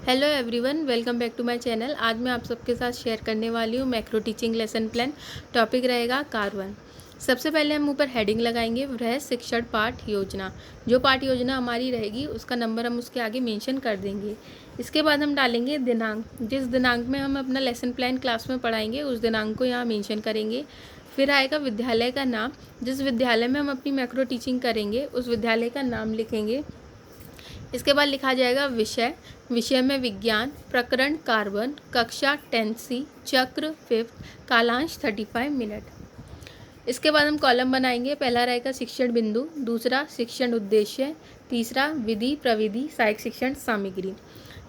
Hello everyone, welcome back to my channel. आज मैं आप सबके साथ शेयर करने वाली हूँ macro teaching lesson plan. Topic रहेगा कार्बन। सबसे पहले हम ऊपर हेडिंग लगाएंगे, वह शिक्षण पाठ योजना। जो पाठ योजना हमारी रहेगी उसका नंबर हम उसके आगे मेंशन कर देंगे। इसके बाद हम डालेंगे दिनांक, जिस दिनांक में हम अपना लेसन प्लान क्लास में पढ़ाएंगे उस दिनांक को यहाँ मेंशन करेंगे। फिर आएगा विद्यालय का नाम, जिस विद्यालय में हम अपनी मैक्रो टीचिंग करेंगे उस विद्यालय का नाम लिखेंगे। इसके बाद लिखा जाएगा विषय, विषय में विज्ञान, प्रकरण कार्बन, कक्षा 10C, चक्र 5th, कालांश 35 मिनट। इसके बाद हम कॉलम बनाएंगे। पहला रहेगा शिक्षण बिंदु, दूसरा शिक्षण उद्देश्य, तीसरा विधि प्रविधि सहायक शिक्षण सामग्री।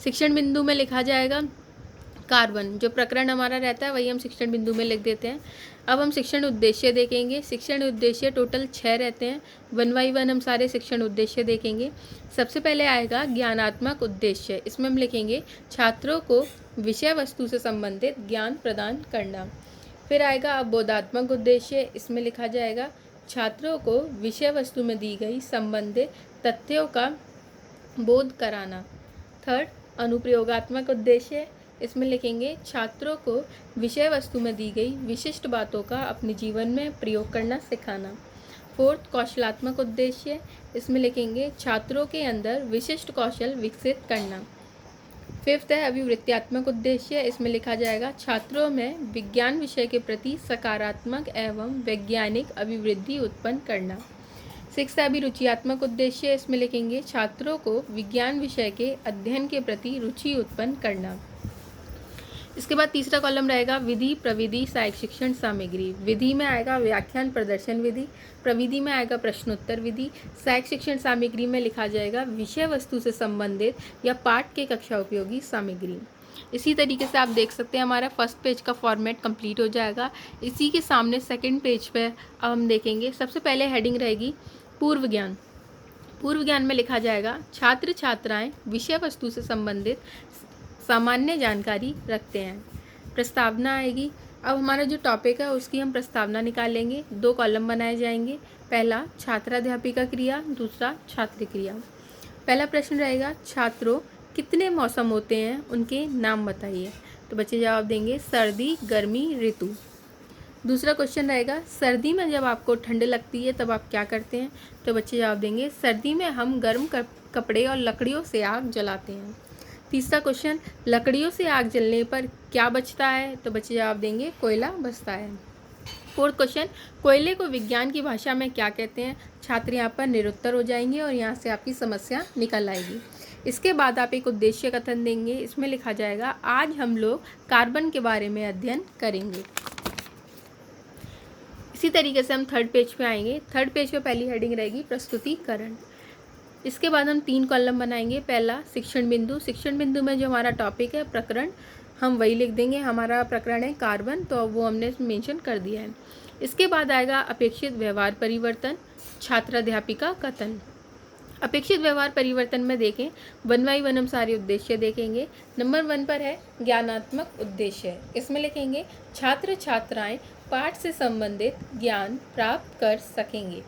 शिक्षण बिंदु में लिखा जाएगा कार्बन, जो प्रकरण हमारा रहता है वही हम शिक्षण बिंदु में लिख देते हैं। अब हम शिक्षण उद्देश्य देखेंगे। शिक्षण उद्देश्य टोटल 6 रहते हैं। 1 बाई 1 हम सारे शिक्षण उद्देश्य देखेंगे। सबसे पहले आएगा ज्ञानात्मक उद्देश्य। इसमें हम लिखेंगे छात्रों को विषय वस्तु से संबंधित ज्ञान प्रदान करना। फिर आएगा अवबोधात्मक उद्देश्य। इसमें लिखा जाएगा छात्रों को विषय वस्तु में दी गई संबंधित तथ्यों का बोध कराना। थर्ड, अनुप्रयोगात्मक उद्देश्य। इसमें लिखेंगे छात्रों को विषय वस्तु में दी गई विशिष्ट बातों का अपने जीवन में प्रयोग करना सिखाना। फोर्थ, कौशलात्मक उद्देश्य। इसमें लिखेंगे छात्रों के अंदर विशिष्ट कौशल विकसित करना। फिफ्थ है अभिवृत्त्यात्मक उद्देश्य। इसमें लिखा जाएगा छात्रों में विज्ञान विषय के प्रति सकारात्मक एवं वैज्ञानिक अभिवृद्धि उत्पन्न करना। सिक्स्थ है अभिरुचियात्मक उद्देश्य। इसमें लिखेंगे छात्रों को विज्ञान विषय के अध्ययन के प्रति रुचि उत्पन्न करना। इसके बाद तीसरा कॉलम रहेगा विधि प्रविधि सहायक शिक्षण सामग्री। विधि में आएगा व्याख्यान प्रदर्शन विधि, प्रविधि में आएगा प्रश्नोत्तर विधि, सहायक शिक्षण सामग्री में लिखा जाएगा विषय वस्तु से संबंधित या पाठ के कक्षा उपयोगी सामग्री। इसी तरीके से आप देख सकते हैं हमारा फर्स्ट पेज का फॉर्मेट कंप्लीट हो जाएगा। इसी के सामने सेकेंड पेज पे अब हम देखेंगे। सबसे पहले हेडिंग रहेगी पूर्व ज्ञान। पूर्व ज्ञान में लिखा जाएगा छात्र छात्राएं विषय वस्तु से संबंधित सामान्य जानकारी रखते हैं। प्रस्तावना आएगी। अब हमारा जो टॉपिक है उसकी हम प्रस्तावना निकालेंगे। 2 कॉलम बनाए जाएंगे। पहला छात्राध्यापिका क्रिया, दूसरा छात्र क्रिया। पहला प्रश्न रहेगा छात्रों कितने मौसम होते हैं, उनके नाम बताइए। तो बच्चे जवाब देंगे सर्दी, गर्मी, ऋतु। दूसरा क्वेश्चन रहेगा सर्दी में जब आपको ठंड लगती है तब आप क्या करते हैं। तो बच्चे जवाब देंगे सर्दी में हम गर्म कपड़े और लकड़ियों से आग जलाते हैं। तीसरा क्वेश्चन लकड़ियों से आग जलने पर क्या बचता है। तो बच्चे जवाब देंगे कोयला बचता है। फोर्थ क्वेश्चन कोयले को विज्ञान की भाषा में क्या कहते हैं। छात्र यहाँ पर निरुत्तर हो जाएंगे और यहाँ से आपकी समस्या निकल आएगी। इसके बाद आप एक उद्देश्य कथन देंगे। इसमें लिखा जाएगा आज हम लोग कार्बन के बारे में अध्ययन करेंगे। इसी तरीके से हम थर्ड पेज पे आएंगे। थर्ड पेज पे पहली हेडिंग रहेगी प्रस्तुतिकरण। इसके बाद हम 3 कॉलम बनाएंगे। पहला शिक्षण बिंदु। शिक्षण बिंदु में जो हमारा टॉपिक है प्रकरण हम वही लिख देंगे। हमारा प्रकरण है कार्बन, तो वो हमने मेंशन कर दिया है। इसके बाद आएगा अपेक्षित व्यवहार परिवर्तन, छात्राध्यापिका कथन। अपेक्षित व्यवहार परिवर्तन में देखें 1 बाई 1 हम सारे उद्देश्य देखेंगे। नंबर 1 पर है ज्ञानात्मक उद्देश्य। इसमें लिखेंगे छात्र छात्राएं पाठ से संबंधित ज्ञान प्राप्त कर सकेंगे।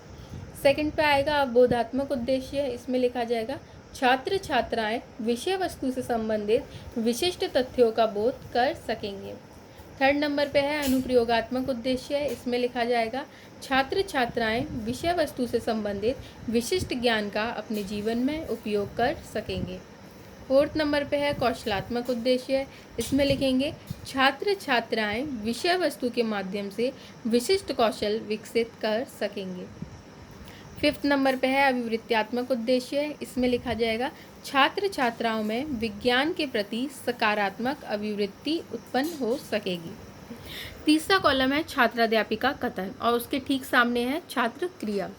सेकंड पे आएगा अवबोधात्मक उद्देश्य। इसमें लिखा जाएगा छात्र छात्राएं विषय वस्तु से संबंधित विशिष्ट तथ्यों का बोध कर सकेंगे। थर्ड नंबर पे है अनुप्रयोगात्मक उद्देश्य। इसमें लिखा जाएगा छात्र छात्राएं विषय वस्तु से संबंधित विशिष्ट ज्ञान का अपने जीवन में उपयोग कर सकेंगे। फोर्थ नंबर पे है कौशलात्मक उद्देश्य। इसमें लिखेंगे छात्र छात्राएं विषय वस्तु के माध्यम से विशिष्ट कौशल विकसित कर सकेंगे। फिफ्थ नंबर पे है अभिवृत्त्यात्मक उद्देश्य। इसमें लिखा जाएगा छात्र छात्राओं में विज्ञान के प्रति सकारात्मक अभिवृत्ति उत्पन्न हो सकेगी। तीसरा कॉलम है छात्राध्यापिका कथन और उसके ठीक सामने है छात्र क्रिया।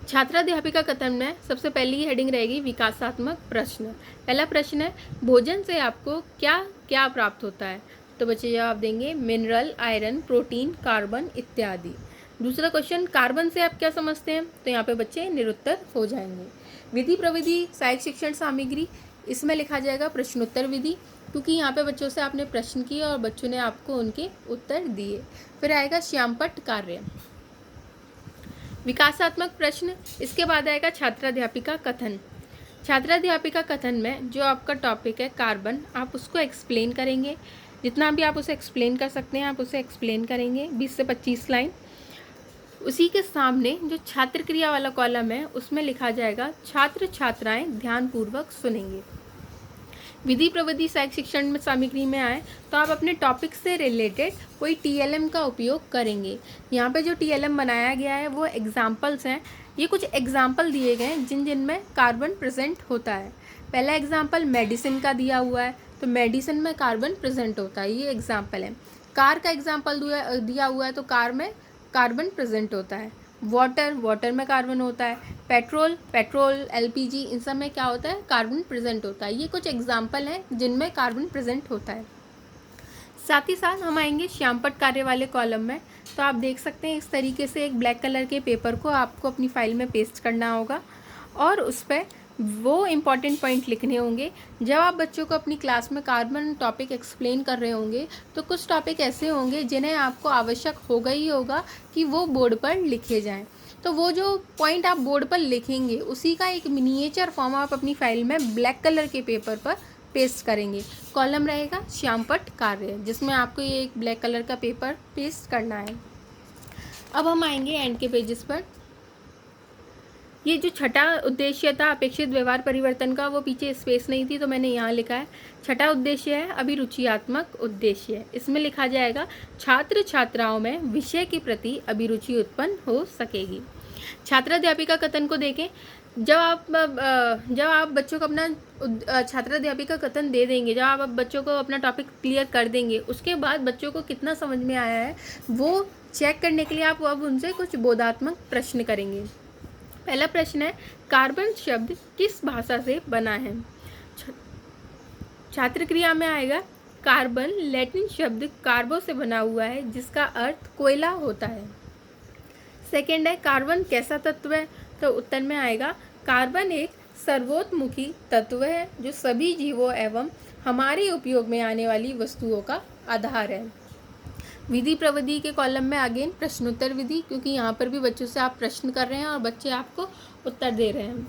छात्राध्यापिका कथन में सबसे पहली हेडिंग रहेगी विकासात्मक प्रश्न। पहला प्रश्न है भोजन से आपको क्या क्या प्राप्त होता है। तो बच्चे जवाब देंगे मिनरल, आयरन, प्रोटीन, कार्बन इत्यादि। दूसरा क्वेश्चन कार्बन से आप क्या समझते हैं। तो यहाँ पे बच्चे निरुत्तर हो जाएंगे। विधि प्रविधि सहायक शिक्षण सामग्री। इसमें लिखा जाएगा प्रश्नोत्तर विधि, क्योंकि यहाँ पे बच्चों से आपने प्रश्न किए और बच्चों ने आपको उनके उत्तर दिए। फिर आएगा श्यामपट्ट कार्य, विकासात्मक प्रश्न। इसके बाद आएगा छात्राध्यापिका कथन। छात्राध्यापिका कथन में जो आपका टॉपिक है कार्बन, आप उसको एक्सप्लेन करेंगे। जितना भी आप उसे एक्सप्लेन कर सकते हैं आप उसे एक्सप्लेन करेंगे, 20 से 25 लाइन। उसी के सामने जो छात्र क्रिया वाला कॉलम है उसमें लिखा जाएगा छात्र छात्राएं ध्यानपूर्वक सुनेंगे। विधि प्रविधि सहायक शिक्षण में सामग्री में आए तो आप अपने टॉपिक से रिलेटेड कोई टीएलएम का उपयोग करेंगे। यहाँ पे जो टीएलएम बनाया गया है वो एग्जाम्पल्स हैं। ये कुछ एग्जाम्पल दिए गए हैं जिन में कार्बन प्रेजेंट होता है। पहला एग्जाम्पल मेडिसिन का दिया हुआ है, तो मेडिसिन में कार्बन प्रेजेंट होता है, ये एग्जाम्पल है। कार का एग्जाम्पल दिया हुआ है तो कार में कार्बन प्रेजेंट होता है। वाटर में कार्बन होता है। पेट्रोल एलपीजी, इन सब में क्या होता है, कार्बन प्रेजेंट होता है। ये कुछ एग्जाम्पल हैं जिनमें कार्बन प्रेजेंट होता है। साथ ही साथ हम आएंगे श्यामपट्ट कार्य वाले कॉलम में। तो आप देख सकते हैं इस तरीके से एक ब्लैक कलर के पेपर को आपको अपनी फाइल में पेस्ट करना होगा और उस पर वो इम्पॉर्टेंट पॉइंट लिखने होंगे। जब आप बच्चों को अपनी क्लास में कार्बन टॉपिक एक्सप्लेन कर रहे होंगे तो कुछ टॉपिक ऐसे होंगे जिन्हें आपको आवश्यक होगा ही होगा कि वो बोर्ड पर लिखे जाएं। तो वो जो पॉइंट आप बोर्ड पर लिखेंगे उसी का एक मिनिएचर फॉर्म आप अपनी फाइल में ब्लैक कलर के पेपर पर पेस्ट करेंगे। कॉलम रहेगा श्यामपट्ट कार्य, जिसमें आपको ये एक ब्लैक कलर का पेपर पेस्ट करना है। अब हम आएंगे एंड के पेजेस पर। ये जो छठा उद्देश्य था अपेक्षित व्यवहार परिवर्तन का, वो पीछे स्पेस नहीं थी तो मैंने यहाँ लिखा है। छठा उद्देश्य है अभिरुचियात्मक उद्देश्य। इसमें लिखा जाएगा छात्र छात्राओं में विषय के प्रति अभिरुचि उत्पन्न हो सकेगी। छात्राध्यापिका कथन को देखें। जब आप बच्चों को अपना छात्राध्यापिका कथन दे देंगे, जब आप बच्चों को अपना टॉपिक क्लियर कर देंगे, उसके बाद बच्चों को कितना समझ में आया है वो चेक करने के लिए आप अब उनसे कुछ बोधात्मक प्रश्न करेंगे। पहला प्रश्न है कार्बन शब्द किस भाषा से बना है। छात्र क्रिया में आएगा कार्बन लैटिन शब्द कार्बो से बना हुआ है जिसका अर्थ कोयला होता है। सेकेंड है कार्बन कैसा तत्व है, तो उत्तर में आएगा कार्बन एक सर्वोत्मुखी तत्व है जो सभी जीवों एवं हमारे उपयोग में आने वाली वस्तुओं का आधार है। विधि प्रविधि के कॉलम में अगेन प्रश्नोत्तर विधि, क्योंकि यहाँ पर भी बच्चों से आप प्रश्न कर रहे हैं और बच्चे आपको उत्तर दे रहे हैं।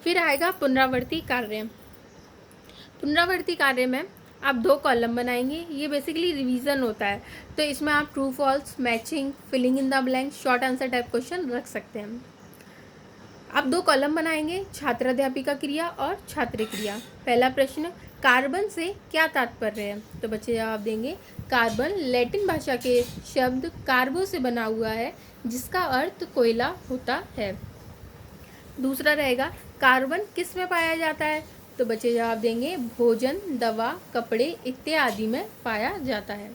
फिर आएगा पुनरावर्ती कार्य। पुनरावर्ती कार्य में आप 2 कॉलम बनाएंगे। ये बेसिकली रिवीजन होता है, तो इसमें आप true false, matching, filling in the blank, short answer type question रख सकते हैं। आप 2 कॉलम बनाएंगे, छात्राध्यापिका क्रिया और छात्र क्रिया। पहला प्रश्न कार्बन से क्या तात्पर्य है, तो बच्चे जवाब देंगे कार्बन लैटिन भाषा के शब्द कार्बो से बना हुआ है जिसका अर्थ कोयला होता है। दूसरा रहेगा कार्बन किस में पाया जाता है, तो बच्चे जवाब देंगे भोजन, दवा, कपड़े इत्यादि में पाया जाता है।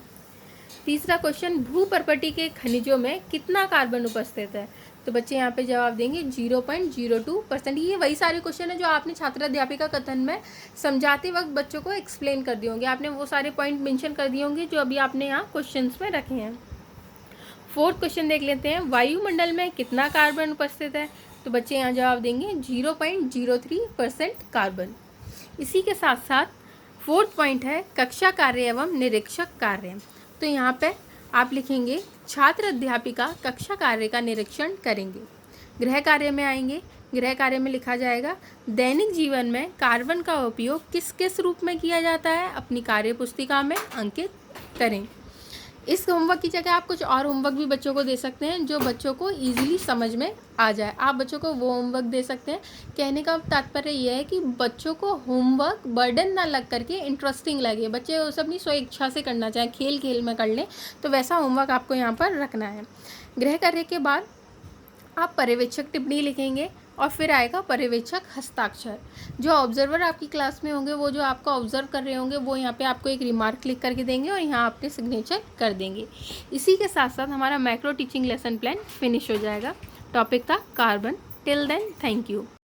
तीसरा क्वेश्चन भूपर्पटी के खनिजों में कितना कार्बन उपस्थित है, तो बच्चे यहाँ पे जवाब देंगे 0.02%। ये वही सारे क्वेश्चन है जो आपने छात्राध्यापिका कथन में समझाते वक्त बच्चों को एक्सप्लेन कर दिए होंगे। आपने वो सारे पॉइंट मेंशन कर दिए होंगे जो अभी आपने यहाँ क्वेश्चंस में रखे हैं। 4th क्वेश्चन देख लेते हैं, वायुमंडल में कितना कार्बन उपस्थित है, तो बच्चे यहाँ जवाब देंगे 0.03% कार्बन। इसी के साथ साथ 4th पॉइंट है कक्षा कार्य एवं निरीक्षक कार्य। तो यहाँ पे आप लिखेंगे छात्र अध्यापिका कक्षा कार्य का निरीक्षण करेंगे। गृह कार्य में आएंगे। गृह कार्य में लिखा जाएगा दैनिक जीवन में कार्बन का उपयोग किस किस रूप में किया जाता है, अपनी कार्य पुस्तिका में अंकित करें। इस होमवर्क की जगह आप कुछ और होमवर्क भी बच्चों को दे सकते हैं जो बच्चों को ईजिली समझ में आ जाए। आप बच्चों को वो होमवर्क दे सकते हैं। कहने का तात्पर्य यह है कि बच्चों को होमवर्क बर्डन ना लग करके इंटरेस्टिंग लगे, बच्चे उसे अपनी स्व इच्छा से करना चाहें, खेल खेल में कर लें, तो वैसा होमवर्क आपको यहाँ पर रखना है। गृह कार्य के बाद आप पर्यवेक्षक टिप्पणी लिखेंगे और फिर आएगा पर्यवेक्षक हस्ताक्षर। जो ऑब्जर्वर आपकी क्लास में होंगे, वो जो आपको ऑब्जर्व कर रहे होंगे, वो यहाँ पे आपको एक रिमार्क क्लिक करके देंगे और यहाँ अपने सिग्नेचर कर देंगे। इसी के साथ साथ हमारा macro teaching lesson plan finish हो जाएगा। टॉपिक था carbon. Till then, thank you.